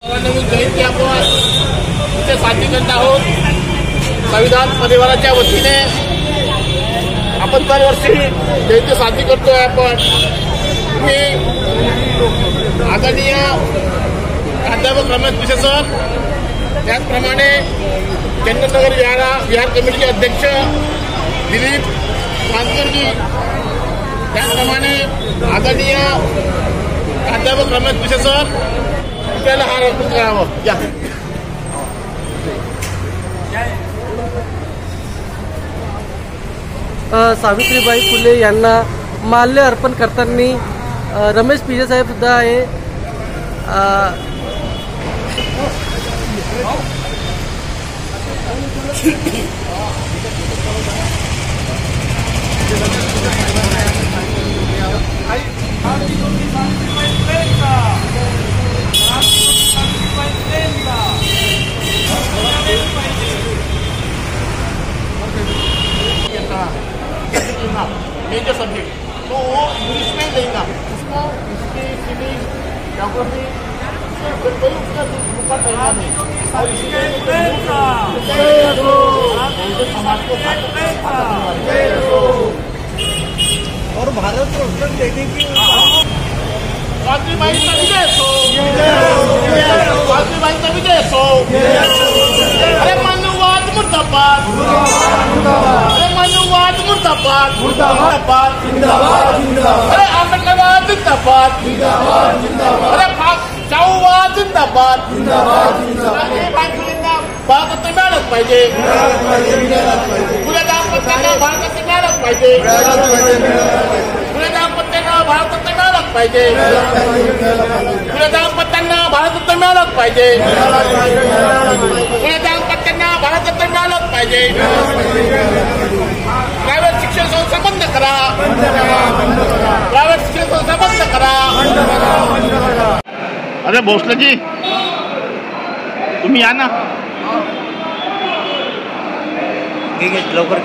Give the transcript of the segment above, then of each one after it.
जयंती आपण इथे साजरी करत आहोत. संविधान परिवाराच्या वतीने आपण दरवर्षी जयंती साजरी करतोय. आपण मी आदरणीय प्राध्यापक रमेश पिसे सर, त्याचप्रमाणे चंदननगर विहार कमिटीचे अध्यक्ष दिलीप वानकरजी, त्याचप्रमाणे आदरणीय प्राध्यापक रमेश पिसे सर, आपल्याला हार अर्पण करावं. या सावित्रीबाई फुले यांना माल्य अर्पण करताना रमेश पिसे साहेब सुद्धा आहे. मेजर सब्जेक्ट तो वो इंग्लिश में लेगा, उसको हिस्ट्री, सिविक्स, ज्योग्राफी कोई उसका ऊपर तैयार नहीं. और और भारत को उत्तर देने की सावित्रीबाई का विजय सो, सावित्रीबाई का विजय सो. अरे मनुवाद मुर्दाबाद, अरे मनुवाद मुर्दाबाद, मुर्दाबाद जिंदाबाद, अरे आतंकवाद जिंदाबाद, अरे चाऊवाद जिंदाबाद, भारतात मिळालंच पाहिजे. पुढे दाम्पत्यांना भारतात मिळालंच पाहिजे. पुढे दाम्पत्यांना भारतात मिळालंच पाहिजे. पुढे दाम्पत्यांना भारतात मिळालंच पाहिजे. पुढे दाम्पत्यांना भारतात मिळालंच पाहिजे. प्रायव्हेट शिक्षण संस्था बंद करा. प्रायव्हेट शिक्षण संस्था बंद करा. अरे भोसलेजी, तुम्ही या ना. लवकर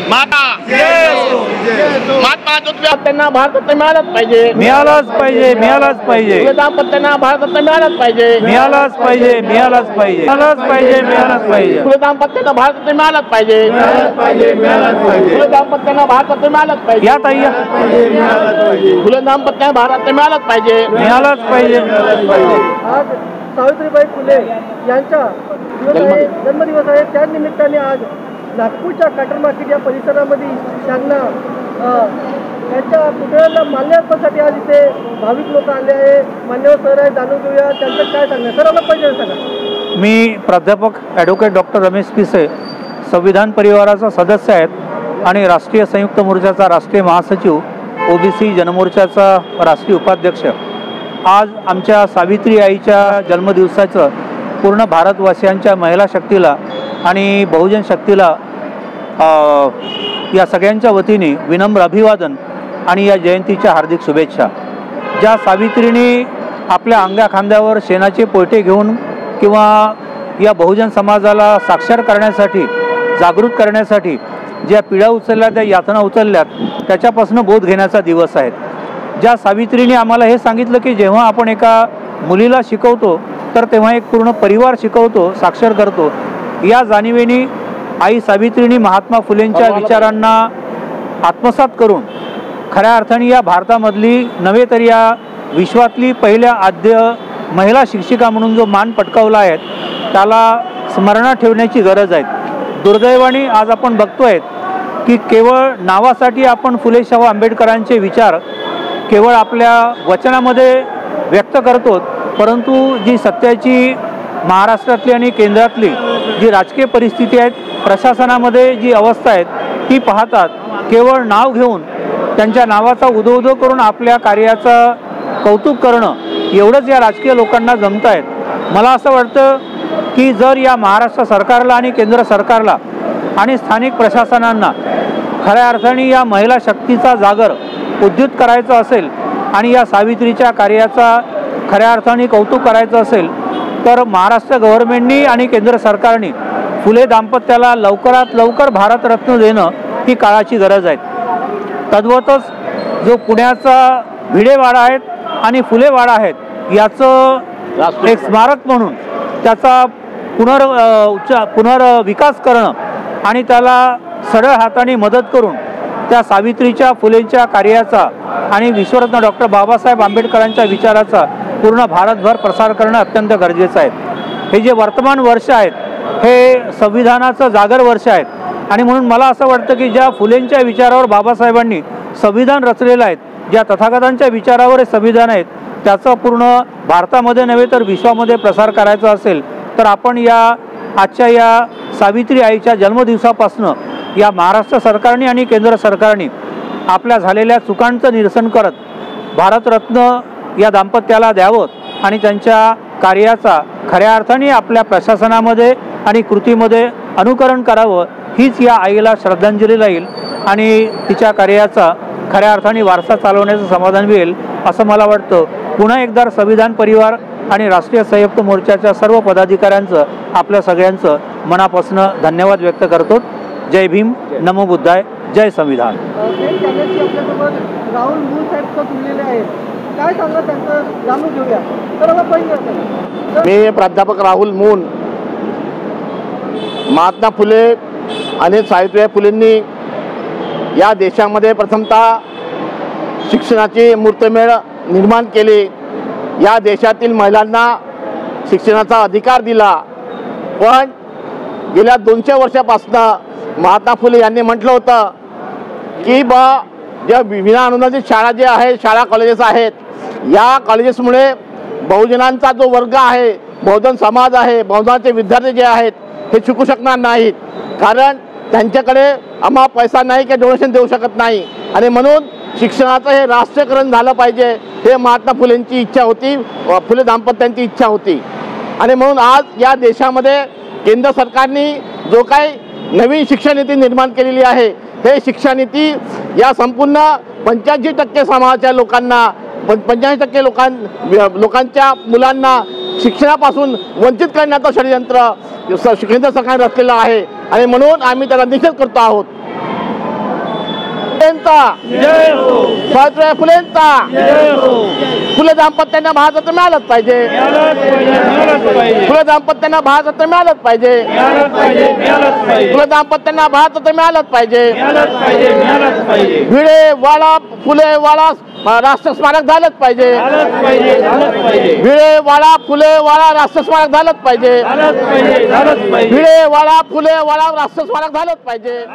महात्मा ज्योतिबा भारतात मिळालंच पाहिजे. मिळालंच पाहिजे. मिळालंच पाहिजे. दाम्पत्यांना भारतात मिळालंच पाहिजे. मिळालंच पाहिजे. मिळालंच पाहिजे. मिळालंच पाहिजे. मिळालंच पाहिजे. पुढे दाम्पत्यांना भारतात मिळालंच पाहिजे. पुढे दाम्पत्यांना भारतात मिळालंच पाहिजे. या ताई या. पुढे दाम्पत्यांना भारतात मिळालंच पाहिजे. मिळालंच पाहिजे. आज सावित्रीबाई फुले यांचा जन्मदिवस आहे. त्या निमित्ताने आज नागपूरच्या काटर मार्केट या परिसरामध्ये त्यांना त्यांच्या पुतळ्याला माल्यार्पणासाठी आज इथे भाविक लोक आले आहे. मान्यवर सर आहे, जाणून घेऊया त्यांचं काय सांगणार. सर मला पहिले सांगा. मी प्राध्यापक ॲडव्होकेट डॉक्टर रमेश पिसे, संविधान परिवाराचा सदस्य आहेत आणि राष्ट्रीय संयुक्त मोर्चाचा राष्ट्रीय महासचिव, ओबीसी जनमोर्चाचा राष्ट्रीय उपाध्यक्ष. आज आमच्या सावित्री आईच्या जन्मदिवसाचं पूर्ण भारतवासियांच्या महिला शक्तीला आणि बहुजन शक्तीला या सगळ्यांच्या वतीने विनम्र अभिवादन आणि या जयंतीच्या हार्दिक शुभेच्छा. ज्या सावित्रीने आपल्या अंगाखांद्यावर शेणाचे पोयटे घेऊन किंवा या बहुजन समाजाला साक्षर करण्यासाठी, जागृत करण्यासाठी ज्या पिढ्या उचलल्या, त्या यातना उचलल्यात, त्याच्यापासून बोध घेण्याचा दिवस आहे. ज्या सावित्रीने आम्हाला हे सांगितलं की जेव्हा आपण एका मुलीला शिकवतो तर तेव्हा एक पूर्ण परिवार शिकवतो, साक्षर करतो. या जाणीवेने आई सावित्रीने महात्मा फुलेंच्या विचारांना आत्मसात करून खऱ्या अर्थाने या भारतामधली नव्हे तर या विश्वातली पहिल्या आद्य महिला शिक्षिका म्हणून जो मान पटकावला आहे त्याला स्मरणात ठेवण्याची गरज आहे. दुर्दैवाने आज आपण बघतोय की केवळ नावासाठी आपण फुले शाहू आंबेडकरांचे विचार केवळ आपल्या वचनामध्ये व्यक्त करतो, परंतु जी सत्याची महाराष्ट्रातली आणि केंद्रातली जी राजकीय परिस्थिती आहे, प्रशासनामध्ये जी अवस्था आहे ती पाहतात केवळ नाव घेऊन त्यांच्या नावाचा उदो करून आपल्या कार्याचं कौतुक करणं एवढंच या राजकीय लोकांना जमत आहेत. मला असं वाटतं की जर या महाराष्ट्र सरकारला आणि केंद्र सरकारला आणि स्थानिक प्रशासनांना खऱ्या अर्थाने या महिला शक्तीचा जागर उद्युत करायचा असेल आणि या सावित्रीच्या कार्याचा खऱ्या अर्थाने कौतुक करायचं असेल तर महाराष्ट्र गव्हर्नमेंटनी आणि केंद्र सरकारने फुले दाम्पत्याला लवकरात लवकर भारतरत्न देणं ही काळाची गरज आहे. तद्वतच जो पुण्याचा भिडेवाडा आहे आणि फुलेवाडा आहेत याचं एक स्मारक म्हणून त्याचा पुनर्विकास करणं आणि त्याला सरळ हाताने मदत करून त्या सावित्रीच्या फुलेंच्या कार्याचा आणि विश्वरत्न डॉक्टर बाबासाहेब आंबेडकरांच्या विचाराचा पूर्ण भारतभर प्रसार करणं अत्यंत गरजेचं आहे. हे जे वर्तमान वर्ष आहेत हे संविधानाचं जागर वर्ष आहेत आणि म्हणून मला असं वाटतं की ज्या फुलेंच्या विचारावर बाबासाहेबांनी संविधान रचलेलं आहे, ज्या तथागतांच्या विचारावर हे संविधान आहेत, त्याचा पूर्ण भारतामध्ये नव्हे तर विश्वामध्ये प्रसार करायचा असेल तर आपण आजच्या या सावित्री आईच्या जन्मदिवसापासून या महाराष्ट्र सरकारने आणि केंद्र सरकारने आपल्या झालेल्या चुकांचं निरसन करत भारतरत्न या दाम्पत्याला द्यावं आणि त्यांच्या कार्याचा खऱ्या अर्थाने आपल्या प्रशासनामध्ये आणि कृतीमध्ये अनुकरण करावं, हीच या आईला श्रद्धांजली राहील आणि तिच्या कार्याचा खऱ्या अर्थाने वारसा चालवण्याचं समाधान मिळेल असं मला वाटतं. पुन्हा एकदा संविधान परिवार आणि राष्ट्रीय संयुक्त मोर्चाच्या सर्व पदाधिकाऱ्यांचं आपल्या सगळ्यांचं मनापासून धन्यवाद व्यक्त करतो. जय भीम, नमो बुद्धाय, जय संविधान. राहुल मूल साहेब जुळलेले आहेत, काय सांगा त्यांचं जाणून घेऊया. तर मी प्राध्यापक राहुल मून. महात्मा फुले आणि सावित्रीबाई फुलेंनी या देशामध्ये प्रथमतः शिक्षणाची मूर्तमेढ निर्माण केली. या देशातील महिलांना शिक्षणाचा अधिकार दिला. पण गेल्या 200 वर्षापासून महात्मा फुले यांनी म्हटलं होतं की ज्या विना अनुदानित शाळा जे आहेत, शाळा कॉलेजेस आहेत, या कॉलेजेसमुळे बहुजनांचा जो वर्ग आहे, बहुजन समाज आहे, बहुजनाचे विद्यार्थी जे आहेत हे शिकू शकणार नाहीत. कारण त्यांच्याकडे आम्हाला पैसा नाही की डोनेशन देऊ शकत नाही आणि म्हणून शिक्षणाचं हे राष्ट्रीयकरण झालं पाहिजे, हे महात्मा फुलेंची इच्छा होती, फुले दाम्पत्यांची इच्छा होती. आणि म्हणून आज या देशामध्ये केंद्र सरकारने जो काही नवीन शिक्षण नीती निर्माण केलेली आहे, हे शिक्षण नीती या संपूर्ण 85% समाजाच्या लोकांना, 85% लोकांच्या मुलांना शिक्षणापासून वंचित करण्याचं षडयंत्र केंद्र सरकारने रचलेलं आहे आणि म्हणून आम्ही त्याला निषेध करतो आहोत. सावित्रीबाई फुलेंचा, फुले दाम्पत्यांना भारतरत्न मिळालंच पाहिजे, फुले दाम्पत्यांना भारतरत्न मिळालंच पाहिजे, फुले दाम्पत्यांना भारतरत्न मिळालंच पाहिजे. भिडे वाडा फुले वाडा राष्ट्र स्मारक झालंच पाहिजे, भिडे वाडा फुले वाडा राष्ट्र स्मारक झालंच पाहिजे, भिडे वाडा फुले वाडा राष्ट्र स्मारक झालंच पाहिजे.